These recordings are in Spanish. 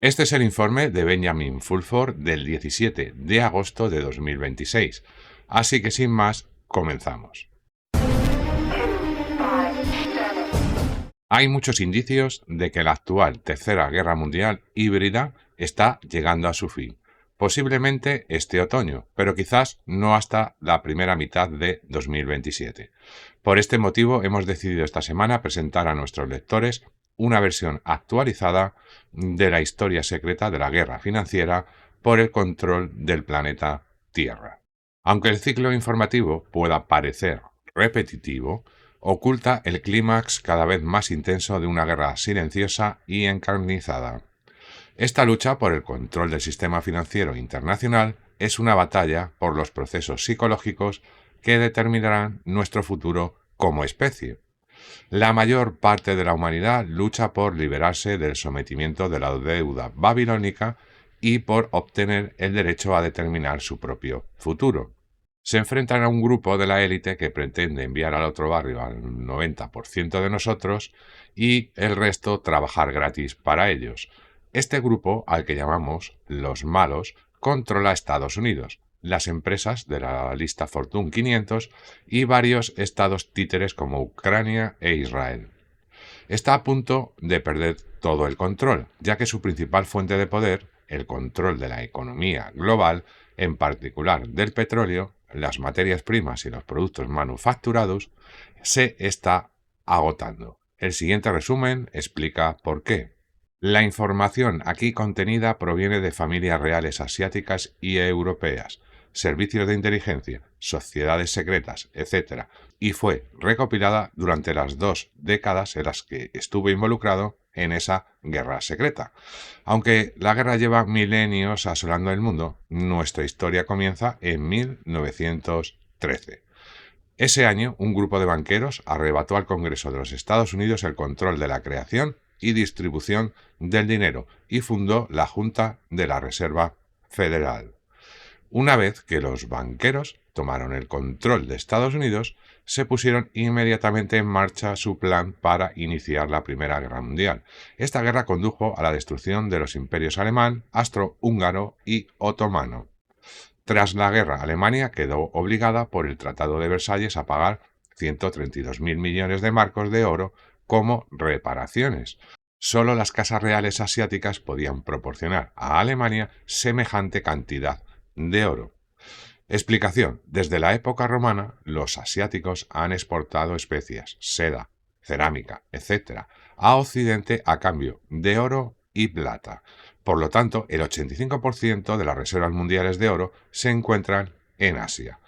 Este es el informe de Benjamin Fulford del 17 de agosto de 2026. Así que sin más, comenzamos. Hay muchos indicios de que la actual Tercera Guerra Mundial híbrida está llegando a su fin. Posiblemente este otoño, pero quizás no hasta la primera mitad de 2027. Por este motivo hemos decidido esta semana presentar a nuestros lectores una versión actualizada de la historia secreta de la guerra financiera por el control del planeta Tierra. Aunque el ciclo informativo pueda parecer repetitivo, oculta el clímax cada vez más intenso de una guerra silenciosa y encarnizada. Esta lucha por el control del sistema financiero internacional es una batalla por los procesos psicológicos que determinarán nuestro futuro como especie. La mayor parte de la humanidad lucha por liberarse del sometimiento de la deuda babilónica y por obtener el derecho a determinar su propio futuro. Se enfrentan a un grupo de la élite que pretende enviar al otro barrio al 90% de nosotros y el resto trabajar gratis para ellos. Este grupo, al que llamamos los malos, controla Estados Unidos, las empresas de la lista Fortune 500 y varios estados títeres como Ucrania e Israel. Está a punto de perder todo el control, ya que su principal fuente de poder, el control de la economía global, en particular del petróleo, las materias primas y los productos manufacturados, se está agotando. El siguiente resumen explica por qué. La información aquí contenida proviene de familias reales asiáticas y europeas, servicios de inteligencia, sociedades secretas, etc., y fue recopilada durante las 2 décadas en las que estuve involucrado en esa guerra secreta. Aunque la guerra lleva milenios asolando el mundo, nuestra historia comienza en 1913. Ese año, un grupo de banqueros arrebató al Congreso de los Estados Unidos el control de la creación y distribución del dinero y fundó la Junta de la Reserva Federal. Una vez que los banqueros tomaron el control de Estados Unidos, se pusieron inmediatamente en marcha su plan para iniciar la Primera Guerra Mundial. Esta guerra condujo a la destrucción de los imperios alemán, austrohúngaro y otomano. Tras la guerra, Alemania quedó obligada por el Tratado de Versalles a pagar 132.000 millones de marcos de oro como reparaciones. Solo las casas reales asiáticas podían proporcionar a Alemania semejante cantidad de oro. Explicación. Desde la época romana, los asiáticos han exportado especias, seda, cerámica, etc., a Occidente a cambio de oro y plata. Por lo tanto, el 85% de las reservas mundiales de oro se encuentran en Asia.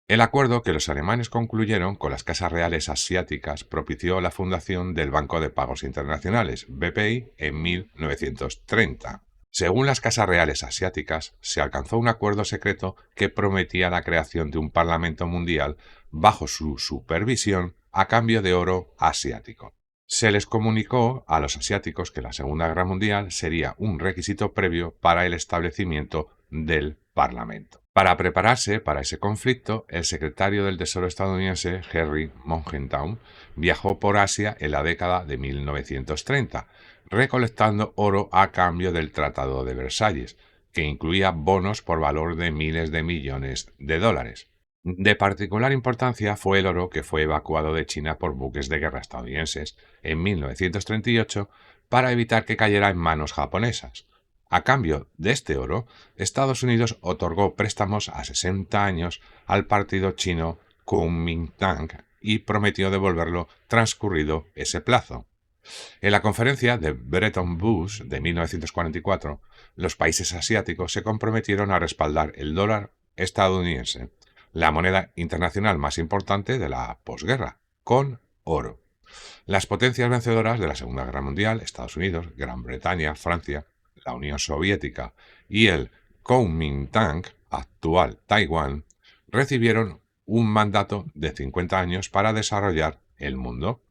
El acuerdo que los alemanes concluyeron con las casas reales asiáticas propició la fundación del Banco de Pagos Internacionales, BPI, en 1930. Según las casas reales asiáticas, se alcanzó un acuerdo secreto que prometía la creación de un Parlamento Mundial bajo su supervisión a cambio de oro asiático. Se les comunicó a los asiáticos que la Segunda Guerra Mundial sería un requisito previo para el establecimiento del Parlamento. Para prepararse para ese conflicto, el secretario del Tesoro estadounidense, Henry Morgenthau, viajó por Asia en la década de 1930, recolectando oro a cambio del Tratado de Versalles, que incluía bonos por valor de miles de millones de dólares. De particular importancia fue el oro que fue evacuado de China por buques de guerra estadounidenses en 1938 para evitar que cayera en manos japonesas. A cambio de este oro, Estados Unidos otorgó préstamos a 60 años al partido chino Kuomintang y prometió devolverlo transcurrido ese plazo. En la conferencia de Bretton Woods de 1944, los países asiáticos se comprometieron a respaldar el dólar estadounidense, la moneda internacional más importante de la posguerra, con oro. Las potencias vencedoras de la Segunda Guerra Mundial, Estados Unidos, Gran Bretaña, Francia, la Unión Soviética y el Kuomintang, actual Taiwán, recibieron un mandato de 50 años para desarrollar el mundo.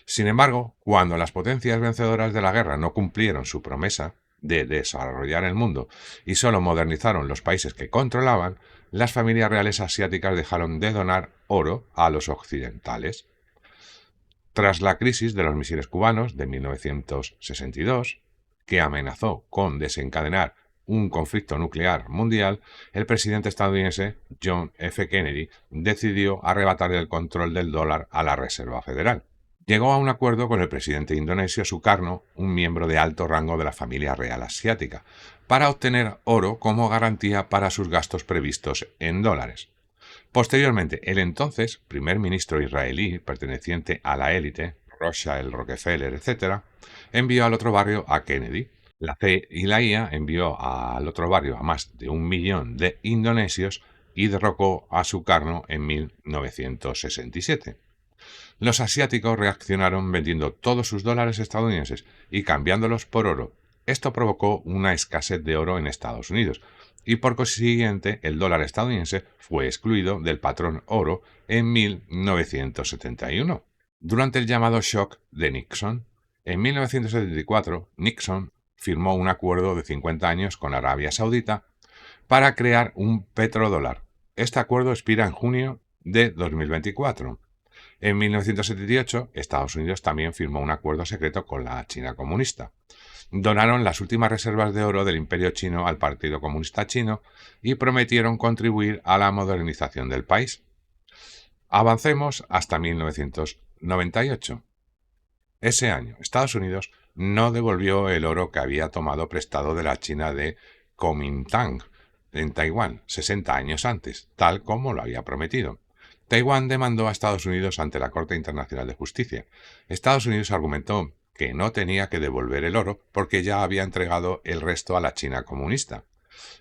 Sin embargo, cuando las potencias vencedoras de la guerra no cumplieron su promesa de desarrollar el mundo y solo modernizaron los países que controlaban, las familias reales asiáticas dejaron de donar oro a los occidentales. Tras la crisis de los misiles cubanos de 1962, que amenazó con desencadenar un conflicto nuclear mundial, el presidente estadounidense John F. Kennedy decidió arrebatar el control del dólar a la Reserva Federal. Llegó a un acuerdo con el presidente indonesio Sukarno, un miembro de alto rango de la familia real asiática, para obtener oro como garantía para sus gastos previstos en dólares. Posteriormente, el entonces primer ministro israelí, perteneciente a la élite, Rothschild, Rockefeller, etc., envió al otro barrio a Kennedy. La CIA y la IA envió al otro barrio a más de 1 millón de indonesios y derrocó a Sukarno en 1967. Los asiáticos reaccionaron vendiendo todos sus dólares estadounidenses y cambiándolos por oro. Esto provocó una escasez de oro en Estados Unidos y por consiguiente el dólar estadounidense fue excluido del patrón oro en 1971. Durante el llamado shock de Nixon, en 1974 Nixon firmó un acuerdo de 50 años con Arabia Saudita para crear un petrodólar. Este acuerdo expira en junio de 2024. En 1978, Estados Unidos también firmó un acuerdo secreto con la China comunista. Donaron las últimas reservas de oro del Imperio Chino al Partido Comunista Chino y prometieron contribuir a la modernización del país. Avancemos hasta 1998. Ese año, Estados Unidos no devolvió el oro que había tomado prestado de la China de Kuomintang en Taiwán 60 años antes, tal como lo había prometido. Taiwán demandó a Estados Unidos ante la Corte Internacional de Justicia. Estados Unidos argumentó que no tenía que devolver el oro porque ya había entregado el resto a la China comunista.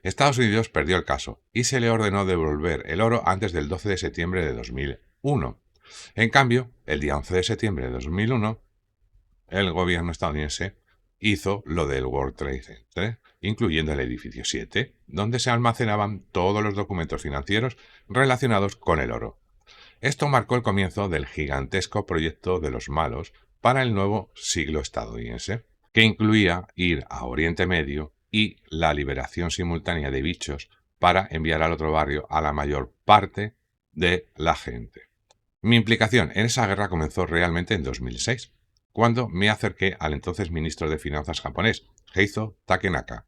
Estados Unidos perdió el caso y se le ordenó devolver el oro antes del 12 de septiembre de 2001. En cambio, el día 11 de septiembre de 2001, el gobierno estadounidense hizo lo del World Trade Center, incluyendo el edificio 7, donde se almacenaban todos los documentos financieros relacionados con el oro. Esto marcó el comienzo del gigantesco proyecto de los malos para el nuevo siglo estadounidense, que incluía ir a Oriente Medio y la liberación simultánea de bichos para enviar al otro barrio a la mayor parte de la gente. Mi implicación en esa guerra comenzó realmente en 2006, cuando me acerqué al entonces ministro de Finanzas japonés, Heizo Takenaka,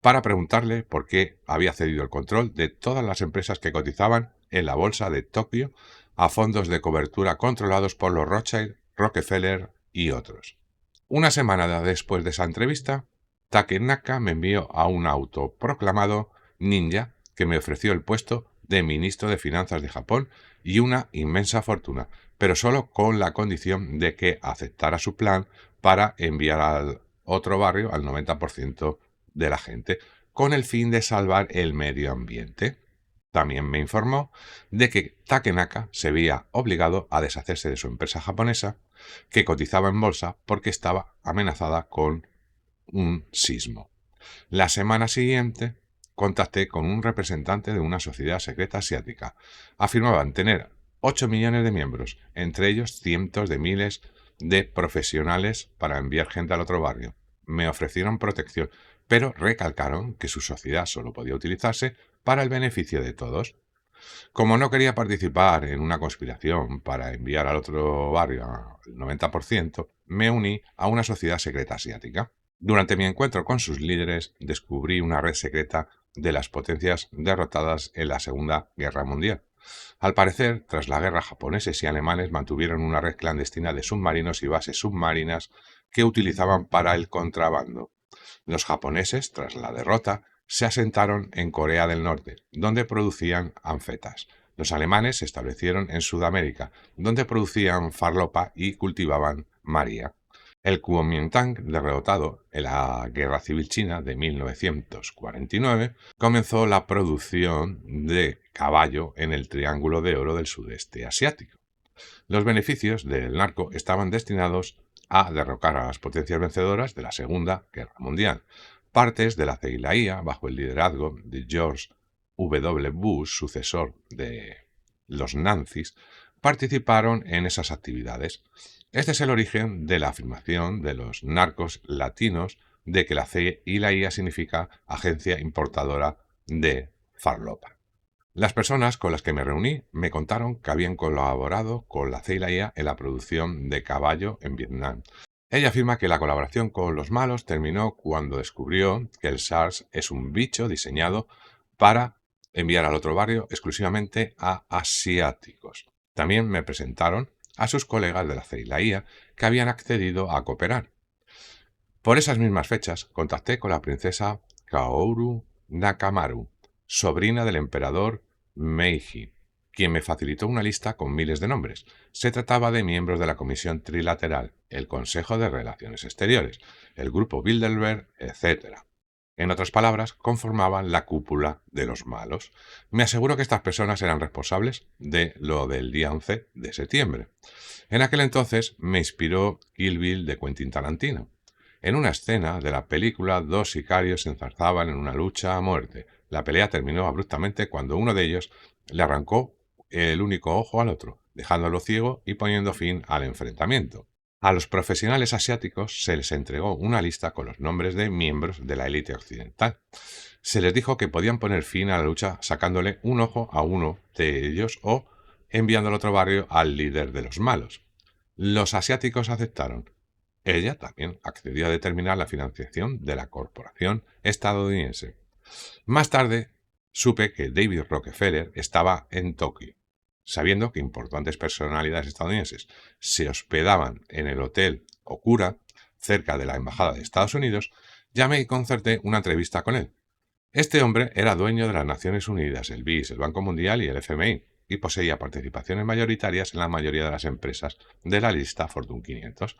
para preguntarle por qué había cedido el control de todas las empresas que cotizaban en la bolsa de Tokio a fondos de cobertura controlados por los Rothschild, Rockefeller y otros. Una semana después de esa entrevista, Takenaka me envió a un autoproclamado ninja que me ofreció el puesto de ministro de Finanzas de Japón y una inmensa fortuna, pero solo con la condición de que aceptara su plan para enviar al otro barrio al 90% de la gente, con el fin de salvar el medio ambiente. También me informó de que Takenaka se veía obligado a deshacerse de su empresa japonesa, que cotizaba en bolsa porque estaba amenazada con un sismo. La semana siguiente contacté con un representante de una sociedad secreta asiática. Afirmaban tener 8 millones de miembros, entre ellos cientos de miles de profesionales para enviar gente al otro barrio. Me ofrecieron protección, pero recalcaron que su sociedad solo podía utilizarse para el beneficio de todos. Como no quería participar en una conspiración para enviar al otro barrio al 90%, me uní a una sociedad secreta asiática. Durante mi encuentro con sus líderes, descubrí una red secreta de las potencias derrotadas en la Segunda Guerra Mundial. Al parecer, tras la guerra, japoneses y alemanes mantuvieron una red clandestina de submarinos y bases submarinas que utilizaban para el contrabando. Los japoneses, tras la derrota, se asentaron en Corea del Norte, donde producían anfetas. Los alemanes se establecieron en Sudamérica, donde producían farlopa y cultivaban maría. El Kuomintang, derrotado en la Guerra Civil China de 1949, comenzó la producción de caballo en el Triángulo de Oro del Sudeste Asiático. Los beneficios del narco estaban destinados a derrocar a las potencias vencedoras de la Segunda Guerra Mundial. Partes de la CIA y la IA, bajo el liderazgo de George W. Bush, sucesor de los nazis, participaron en esas actividades. Este es el origen de la afirmación de los narcos latinos de que la CIA y la IA significa Agencia Importadora de Farlopa. Las personas con las que me reuní me contaron que habían colaborado con la CIA y la IA en la producción de caballo en Vietnam. Ella afirma que la colaboración con los malos terminó cuando descubrió que el SARS es un bicho diseñado para enviar al otro barrio exclusivamente a asiáticos. También me presentaron a sus colegas de la CIA que habían accedido a cooperar. Por esas mismas fechas contacté con la princesa Kaoru Nakamaru, sobrina del emperador Meiji, quien me facilitó una lista con miles de nombres. Se trataba de miembros de la Comisión Trilateral, el Consejo de Relaciones Exteriores, el Grupo Bilderberg, etc. En otras palabras, conformaban la cúpula de los malos. Me aseguro que estas personas eran responsables de lo del día 11 de septiembre. En aquel entonces me inspiró Kill Bill de Quentin Tarantino. En una escena de la película, dos sicarios se enzarzaban en una lucha a muerte. La pelea terminó abruptamente cuando uno de ellos le arrancó el único ojo al otro, dejándolo ciego y poniendo fin al enfrentamiento. A los profesionales asiáticos se les entregó una lista con los nombres de miembros de la élite occidental. Se les dijo que podían poner fin a la lucha sacándole un ojo a uno de ellos o enviando al otro barrio al líder de los malos. Los asiáticos aceptaron. Ella también accedió a determinar la financiación de la corporación estadounidense. Más tarde, supe que David Rockefeller estaba en Tokio. Sabiendo que importantes personalidades estadounidenses se hospedaban en el Hotel Okura, cerca de la Embajada de Estados Unidos, llamé y concerté una entrevista con él. Este hombre era dueño de las Naciones Unidas, el BIS, el Banco Mundial y el FMI, y poseía participaciones mayoritarias en la mayoría de las empresas de la lista Fortune 500.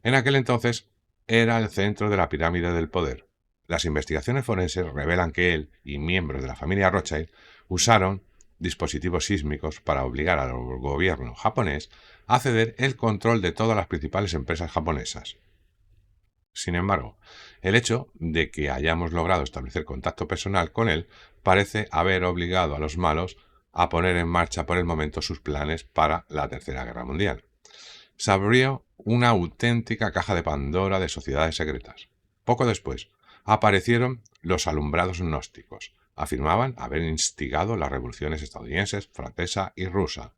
En aquel entonces era el centro de la pirámide del poder. Las investigaciones forenses revelan que él y miembros de la familia Rothschild usaron dispositivos sísmicos para obligar al gobierno japonés a ceder el control de todas las principales empresas japonesas. Sin embargo, el hecho de que hayamos logrado establecer contacto personal con él parece haber obligado a los malos a poner en marcha por el momento sus planes para la Tercera Guerra Mundial. Se abrió una auténtica caja de Pandora de sociedades secretas. Poco después, aparecieron los alumbrados gnósticos. Afirmaban haber instigado las revoluciones estadounidenses, francesa y rusa,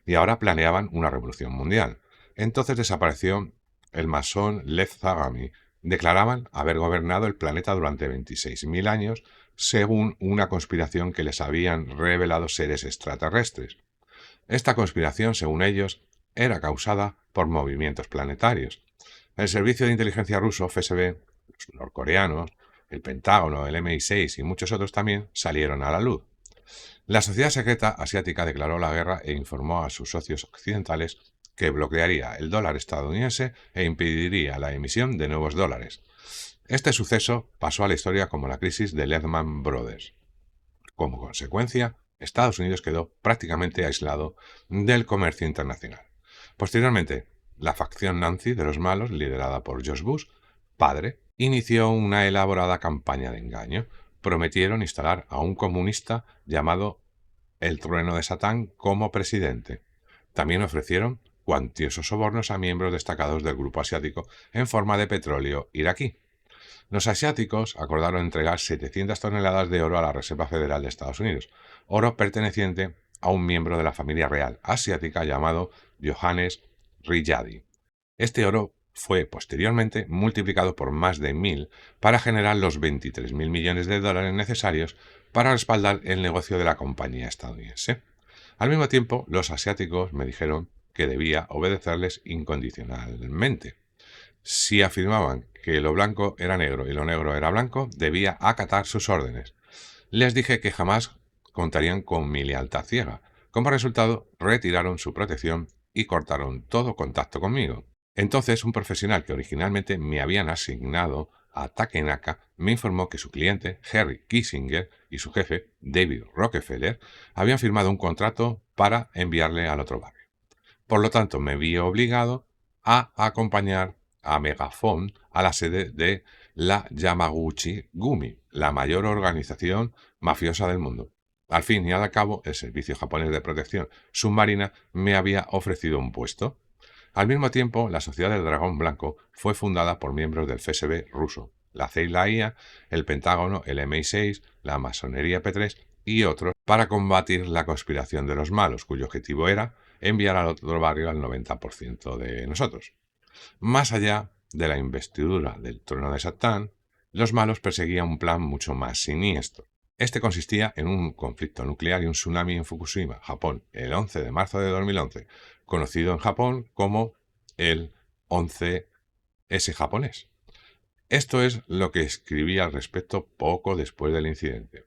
y ahora planeaban una revolución mundial. Entonces desapareció el masón Lev Zagami. Declaraban haber gobernado el planeta durante 26.000 años, según una conspiración que les habían revelado seres extraterrestres. Esta conspiración, según ellos, era causada por movimientos planetarios. El servicio de inteligencia ruso, FSB, los norcoreanos, el Pentágono, el MI6 y muchos otros también salieron a la luz. La sociedad secreta asiática declaró la guerra e informó a sus socios occidentales que bloquearía el dólar estadounidense e impediría la emisión de nuevos dólares. Este suceso pasó a la historia como la crisis de Lehman Brothers. Como consecuencia, Estados Unidos quedó prácticamente aislado del comercio internacional. Posteriormente, la facción nazi de los malos, liderada por George Bush, padre, inició una elaborada campaña de engaño. Prometieron instalar a un comunista llamado el Trueno de Satán como presidente. También ofrecieron cuantiosos sobornos a miembros destacados del grupo asiático en forma de petróleo iraquí. Los asiáticos acordaron entregar 700 toneladas de oro a la Reserva Federal de Estados Unidos, oro perteneciente a un miembro de la familia real asiática llamado Johannes Riyadi. Este oro fue posteriormente multiplicado por más de 1.000 para generar los 23.000 millones de dólares necesarios para respaldar el negocio de la compañía estadounidense. Al mismo tiempo, los asiáticos me dijeron que debía obedecerles incondicionalmente. Si afirmaban que lo blanco era negro y lo negro era blanco, debía acatar sus órdenes. Les dije que jamás contarían con mi lealtad ciega. Como resultado, retiraron su protección y cortaron todo contacto conmigo. Entonces, un profesional que originalmente me habían asignado a Takenaka me informó que su cliente, Henry Kissinger, y su jefe, David Rockefeller, habían firmado un contrato para enviarle al otro barrio. Por lo tanto, me vi obligado a acompañar a Megaphone a la sede de la Yamaguchi Gumi, la mayor organización mafiosa del mundo. Al fin y al cabo, el Servicio Japonés de Protección Submarina me había ofrecido un puesto. Al mismo tiempo, la Sociedad del Dragón Blanco fue fundada por miembros del FSB ruso, la CIA, el Pentágono, el MI6, la masonería P3 y otros para combatir la conspiración de los malos, cuyo objetivo era enviar al otro barrio al 90% de nosotros. Más allá de la investidura del trono de Satán, los malos perseguían un plan mucho más siniestro. Este consistía en un conflicto nuclear y un tsunami en Fukushima, Japón, el 11 de marzo de 2011, conocido en Japón como el 11S japonés. Esto es lo que escribí al respecto poco después del incidente.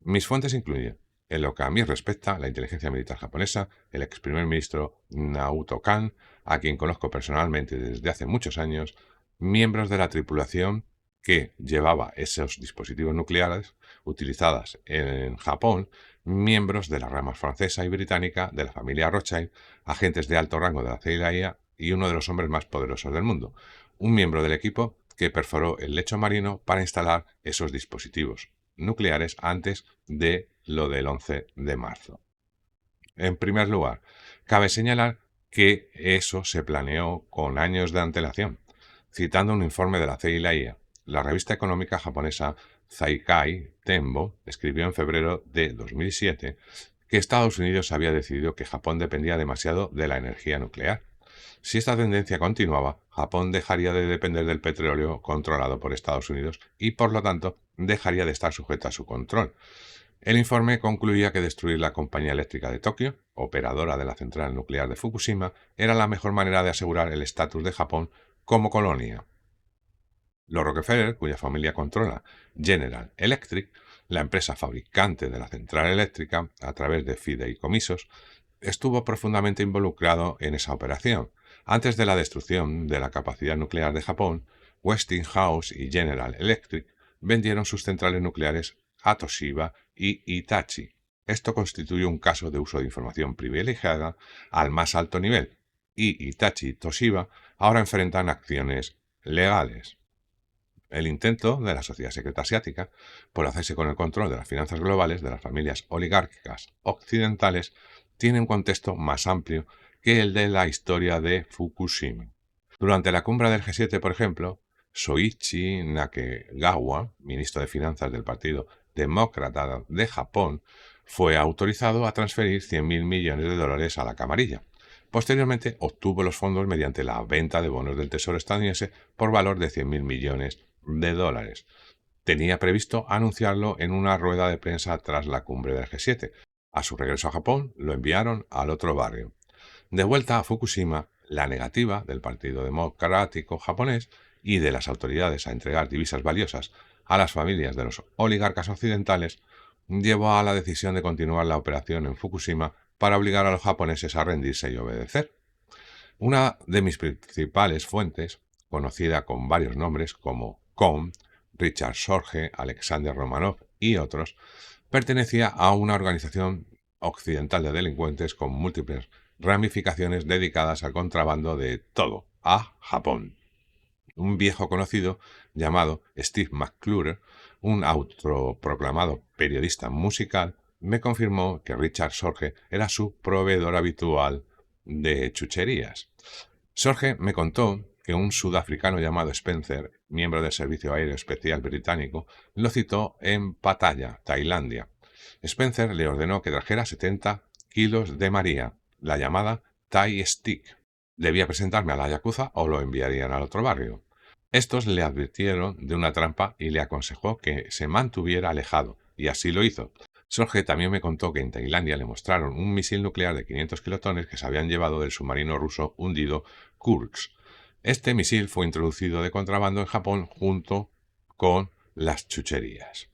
Mis fuentes incluyen, en lo que a mí respecta, la inteligencia militar japonesa, el ex primer ministro Naoto Kan, a quien conozco personalmente desde hace muchos años, miembros de la tripulación que llevaba esos dispositivos nucleares utilizadas en Japón, miembros de las ramas francesa y británica de la familia Rothschild, agentes de alto rango de la CIA y uno de los hombres más poderosos del mundo, un miembro del equipo que perforó el lecho marino para instalar esos dispositivos nucleares antes de lo del 11 de marzo. En primer lugar, cabe señalar que eso se planeó con años de antelación. Citando un informe de la CIA, la revista económica japonesa Saikai Tenbo escribió en febrero de 2007 que Estados Unidos había decidido que Japón dependía demasiado de la energía nuclear. Si esta tendencia continuaba, Japón dejaría de depender del petróleo controlado por Estados Unidos y, por lo tanto, dejaría de estar sujeta a su control. El informe concluía que destruir la compañía eléctrica de Tokio, operadora de la central nuclear de Fukushima, era la mejor manera de asegurar el estatus de Japón como colonia. Los Rockefeller, cuya familia controla General Electric, la empresa fabricante de la central eléctrica, a través de fideicomisos, estuvo profundamente involucrado en esa operación. Antes de la destrucción de la capacidad nuclear de Japón, Westinghouse y General Electric vendieron sus centrales nucleares a Toshiba y Hitachi. Esto constituye un caso de uso de información privilegiada al más alto nivel, y Hitachi y Toshiba ahora enfrentan acciones legales. El intento de la sociedad secreta asiática por hacerse con el control de las finanzas globales de las familias oligárquicas occidentales tiene un contexto más amplio que el de la historia de Fukushima. Durante la cumbre del G7, por ejemplo, Soichi Nakagawa, ministro de Finanzas del Partido Demócrata de Japón, fue autorizado a transferir 100.000 millones de dólares a la camarilla. Posteriormente obtuvo los fondos mediante la venta de bonos del Tesoro estadounidense por valor de 100.000 millones de dólares. Tenía previsto anunciarlo en una rueda de prensa tras la cumbre del G7. A su regreso a Japón, lo enviaron al otro barrio. De vuelta a Fukushima, la negativa del Partido Democrático japonés y de las autoridades a entregar divisas valiosas a las familias de los oligarcas occidentales llevó a la decisión de continuar la operación en Fukushima para obligar a los japoneses a rendirse y obedecer. Una de mis principales fuentes, conocida con varios nombres como Kohn, Richard Sorge, Alexander Romanov y otros, pertenecía a una organización occidental de delincuentes con múltiples ramificaciones dedicadas al contrabando de todo a Japón. Un viejo conocido llamado Steve McClure, un autoproclamado periodista musical, me confirmó que Richard Sorge era su proveedor habitual de chucherías. Sorge me contó que un sudafricano llamado Spencer, miembro del Servicio Aéreo Especial Británico, lo citó en Pattaya, Tailandia. Spencer le ordenó que trajera 70 kilos de María, la llamada Thai Stick. Debía presentarme a la Yakuza o lo enviarían al otro barrio. Estos le advirtieron de una trampa y le aconsejó que se mantuviera alejado, y así lo hizo. Sorge también me contó que en Tailandia le mostraron un misil nuclear de 500 kilotones que se habían llevado del submarino ruso hundido Kursk. Este misil fue introducido de contrabando en Japón junto con las chucherías.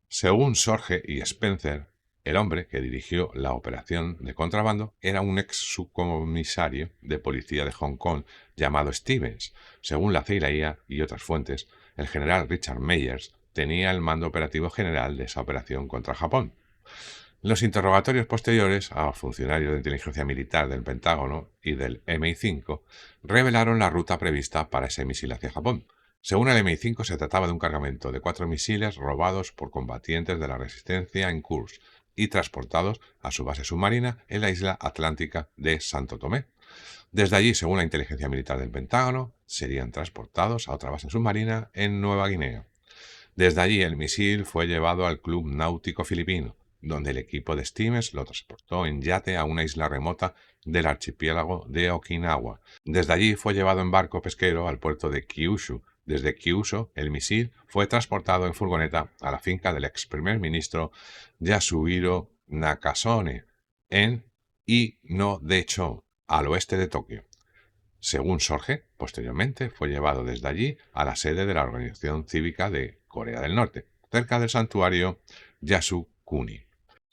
Según Sorge y Spencer, el hombre que dirigió la operación de contrabando era un ex subcomisario de policía de Hong Kong llamado Stevens. Según la CIA y otras fuentes, el general Richard Meyers tenía el mando operativo general de esa operación contra Japón. Los interrogatorios posteriores a funcionarios de inteligencia militar del Pentágono y del MI5 revelaron la ruta prevista para ese misil hacia Japón. Según el MI5, se trataba de un cargamento de 4 misiles robados por combatientes de la resistencia en Kursk y transportados a su base submarina en la isla atlántica de Santo Tomé. Desde allí, según la inteligencia militar del Pentágono, serían transportados a otra base submarina en Nueva Guinea. Desde allí, el misil fue llevado al Club Náutico Filipino, donde el equipo de steamers lo transportó en yate a una isla remota del archipiélago de Okinawa. Desde allí fue llevado en barco pesquero al puerto de Kyushu. Desde Kyushu, el misil fue transportado en furgoneta a la finca del ex primer ministro Yasuhiro Nakasone en Inodecho, al oeste de Tokio. Según Sorge, posteriormente fue llevado desde allí a la sede de la Organización Cívica de Corea del Norte, cerca del santuario Yasukuni.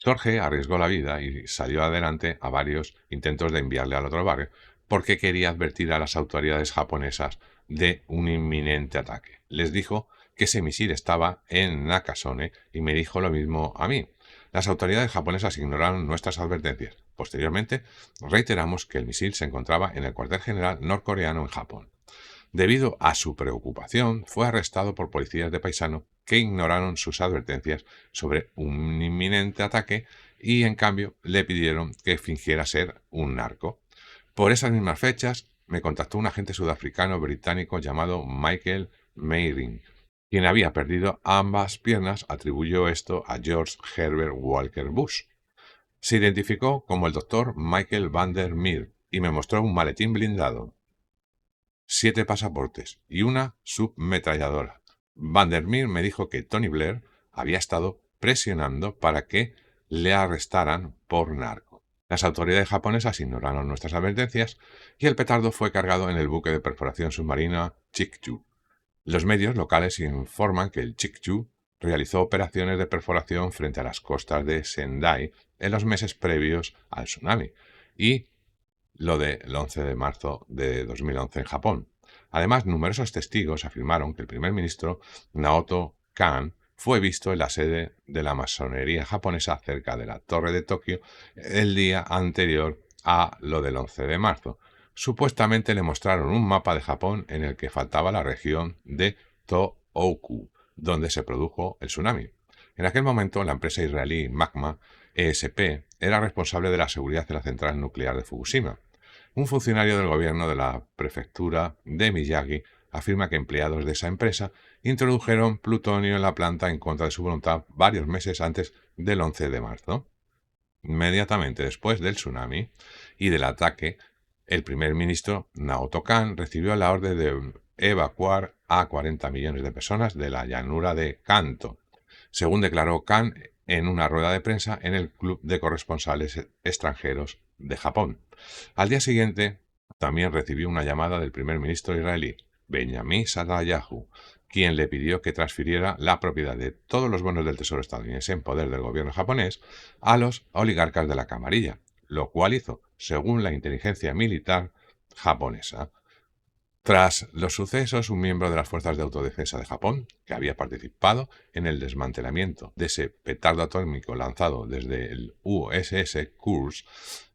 Sorge arriesgó la vida y salió adelante a varios intentos de enviarle al otro barrio porque quería advertir a las autoridades japonesas de un inminente ataque. Les dijo que ese misil estaba en Nakasone y me dijo lo mismo a mí. Las autoridades japonesas ignoraron nuestras advertencias. Posteriormente, reiteramos que el misil se encontraba en el cuartel general norcoreano en Japón. Debido a su preocupación, fue arrestado por policías de paisano que ignoraron sus advertencias sobre un inminente ataque y, en cambio, le pidieron que fingiera ser un narco. Por esas mismas fechas, me contactó un agente sudafricano británico llamado Michael Meiring, quien había perdido ambas piernas. Atribuyó esto a George Herbert Walker Bush. Se identificó como el doctor Michael van der Meer y me mostró un maletín blindado, 7 pasaportes y una submetralladora. Van der Meer me dijo que Tony Blair había estado presionando para que le arrestaran por narco. Las autoridades japonesas ignoraron nuestras advertencias y el petardo fue cargado en el buque de perforación submarina Chikyu. Los medios locales informan que el Chikyu realizó operaciones de perforación frente a las costas de Sendai en los meses previos al tsunami y lo del 11 de marzo de 2011 en Japón. Además, numerosos testigos afirmaron que el primer ministro Naoto Kan fue visto en la sede de la masonería japonesa cerca de la Torre de Tokio el día anterior a lo del 11 de marzo. Supuestamente le mostraron un mapa de Japón en el que faltaba la región de Tohoku, donde se produjo el tsunami. En aquel momento, la empresa israelí Magma ESP era responsable de la seguridad de la central nuclear de Fukushima. Un funcionario del gobierno de la prefectura de Miyagi afirma que empleados de esa empresa introdujeron plutonio en la planta en contra de su voluntad varios meses antes del 11 de marzo. Inmediatamente después del tsunami y del ataque, el primer ministro Naoto Kan recibió la orden de evacuar a 40 millones de personas de la llanura de Kanto, según declaró Kan en una rueda de prensa en el Club de Corresponsales Extranjeros de Japón. Al día siguiente, también recibió una llamada del primer ministro israelí, Benjamin Netanyahu, quien le pidió que transfiriera la propiedad de todos los bonos del Tesoro estadounidense en poder del gobierno japonés a los oligarcas de la camarilla, lo cual hizo, según la inteligencia militar japonesa. Tras los sucesos, un miembro de las Fuerzas de Autodefensa de Japón, que había participado en el desmantelamiento de ese petardo atómico lanzado desde el USS Kursk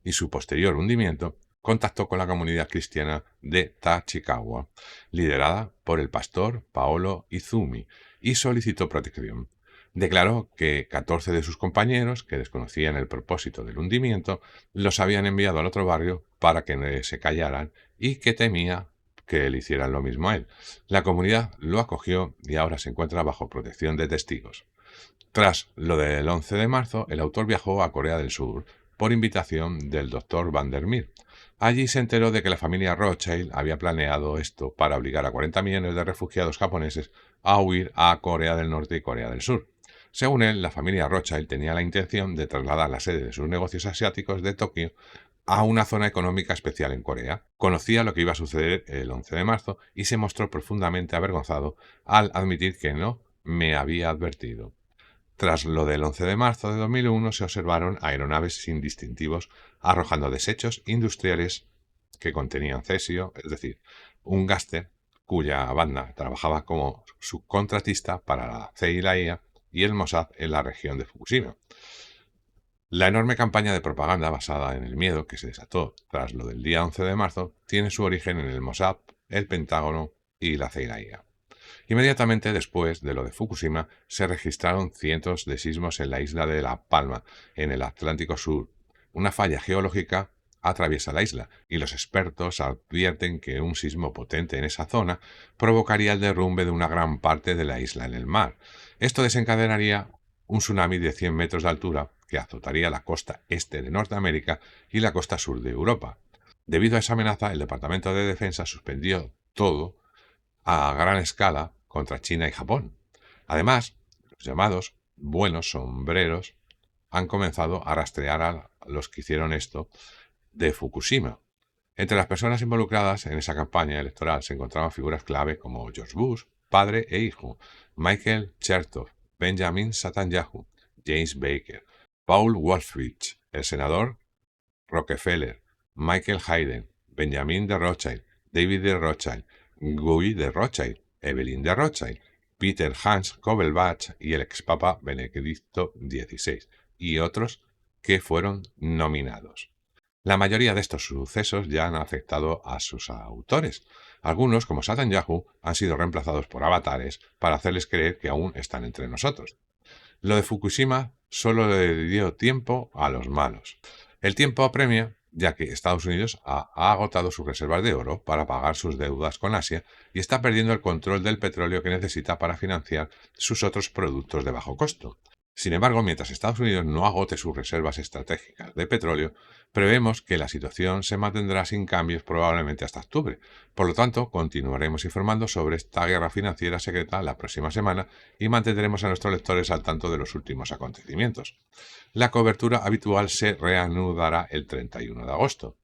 y su posterior hundimiento, contactó con la comunidad cristiana de Tachikawa, liderada por el pastor Paolo Izumi, y solicitó protección. Declaró que 14 de sus compañeros, que desconocían el propósito del hundimiento, los habían enviado al otro barrio para que se callaran y que temía que le hicieran lo mismo a él. La comunidad lo acogió y ahora se encuentra bajo protección de testigos. Tras lo del 11 de marzo, el autor viajó a Corea del Sur por invitación del doctor Van der Meer. Allí se enteró de que la familia Rothschild había planeado esto para obligar a 40 millones de refugiados japoneses a huir a Corea del Norte y Corea del Sur. Según él, la familia Rothschild tenía la intención de trasladar la sede de sus negocios asiáticos de Tokio a una zona económica especial en Corea. Conocía lo que iba a suceder el 11 de marzo y se mostró profundamente avergonzado al admitir que no me había advertido. Tras lo del 11 de marzo de 2001 se observaron aeronaves sin distintivos arrojando desechos industriales que contenían cesio, es decir, un gáster cuya banda trabajaba como subcontratista para la CIA y el Mossad en la región de Fukushima. La enorme campaña de propaganda basada en el miedo que se desató tras lo del día 11 de marzo tiene su origen en el Mossad, el Pentágono y la CIA. Inmediatamente después de lo de Fukushima se registraron cientos de sismos en la isla de La Palma, en el Atlántico Sur. Una falla geológica atraviesa la isla y los expertos advierten que un sismo potente en esa zona provocaría el derrumbe de una gran parte de la isla en el mar. Esto desencadenaría un tsunami de 100 metros de altura que azotaría la costa este de Norteamérica y la costa sur de Europa. Debido a esa amenaza, el Departamento de Defensa suspendió todo a gran escala contra China y Japón. Además, los llamados buenos sombreros han comenzado a rastrear a los que hicieron esto de Fukushima. Entre las personas involucradas en esa campaña electoral se encontraban figuras clave como George Bush, padre e hijo, Michael Chertoff, Benjamin Netanyahu, James Baker, Paul Wolfowitz, el senador Rockefeller, Michael Hayden, Benjamin de Rothschild, David de Rothschild, Guy de Rothschild, Evelyn de Rothschild, Peter Hans Kovelbach y el expapa Benedicto XVI, y otros que fueron nominados. La mayoría de estos sucesos ya han afectado a sus autores. Algunos, como Netanyahu, han sido reemplazados por avatares para hacerles creer que aún están entre nosotros. Lo de Fukushima solo le dio tiempo a los malos. El tiempo apremia, ya que Estados Unidos ha agotado sus reservas de oro para pagar sus deudas con Asia y está perdiendo el control del petróleo que necesita para financiar sus otros productos de bajo costo. Sin embargo, mientras Estados Unidos no agote sus reservas estratégicas de petróleo, prevemos que la situación se mantendrá sin cambios probablemente hasta octubre. Por lo tanto, continuaremos informando sobre esta guerra financiera secreta la próxima semana y mantendremos a nuestros lectores al tanto de los últimos acontecimientos. La cobertura habitual se reanudará el 31 de agosto.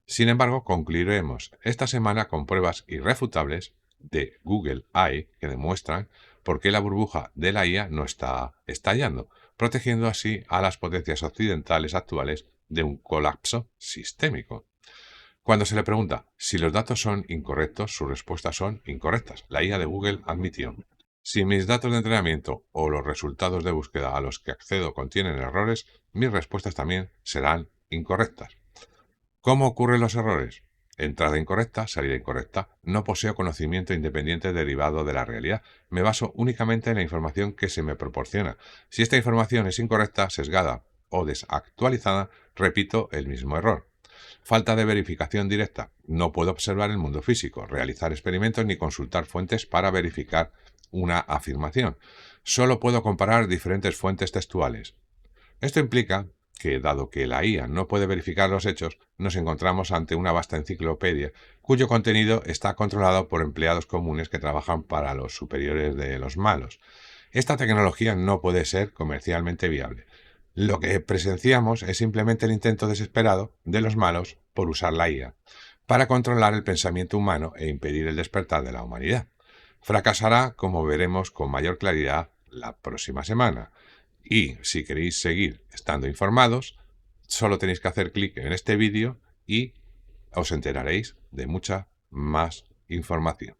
Sin embargo, concluiremos esta semana con pruebas irrefutables de Google AI que demuestran por qué la burbuja de la IA no está estallando, protegiendo así a las potencias occidentales actuales de un colapso sistémico. Cuando se le pregunta si los datos son incorrectos, sus respuestas son incorrectas. La IA de Google admitió: si mis datos de entrenamiento o los resultados de búsqueda a los que accedo contienen errores, mis respuestas también serán incorrectas. ¿Cómo ocurren los errores? Entrada incorrecta, salida incorrecta. No poseo conocimiento independiente derivado de la realidad. Me baso únicamente en la información que se me proporciona. Si esta información es incorrecta, sesgada o desactualizada, repito el mismo error. Falta de verificación directa. No puedo observar el mundo físico, realizar experimentos ni consultar fuentes para verificar una afirmación. Solo puedo comparar diferentes fuentes textuales. Esto implica que, dado que la IA no puede verificar los hechos, nos encontramos ante una vasta enciclopedia cuyo contenido está controlado por empleados comunes que trabajan para los superiores de los malos. Esta tecnología no puede ser comercialmente viable. Lo que presenciamos es simplemente el intento desesperado de los malos por usar la IA para controlar el pensamiento humano e impedir el despertar de la humanidad. Fracasará, como veremos con mayor claridad la próxima semana. Y si queréis seguir estando informados, solo tenéis que hacer clic en este vídeo y os enteraréis de mucha más información.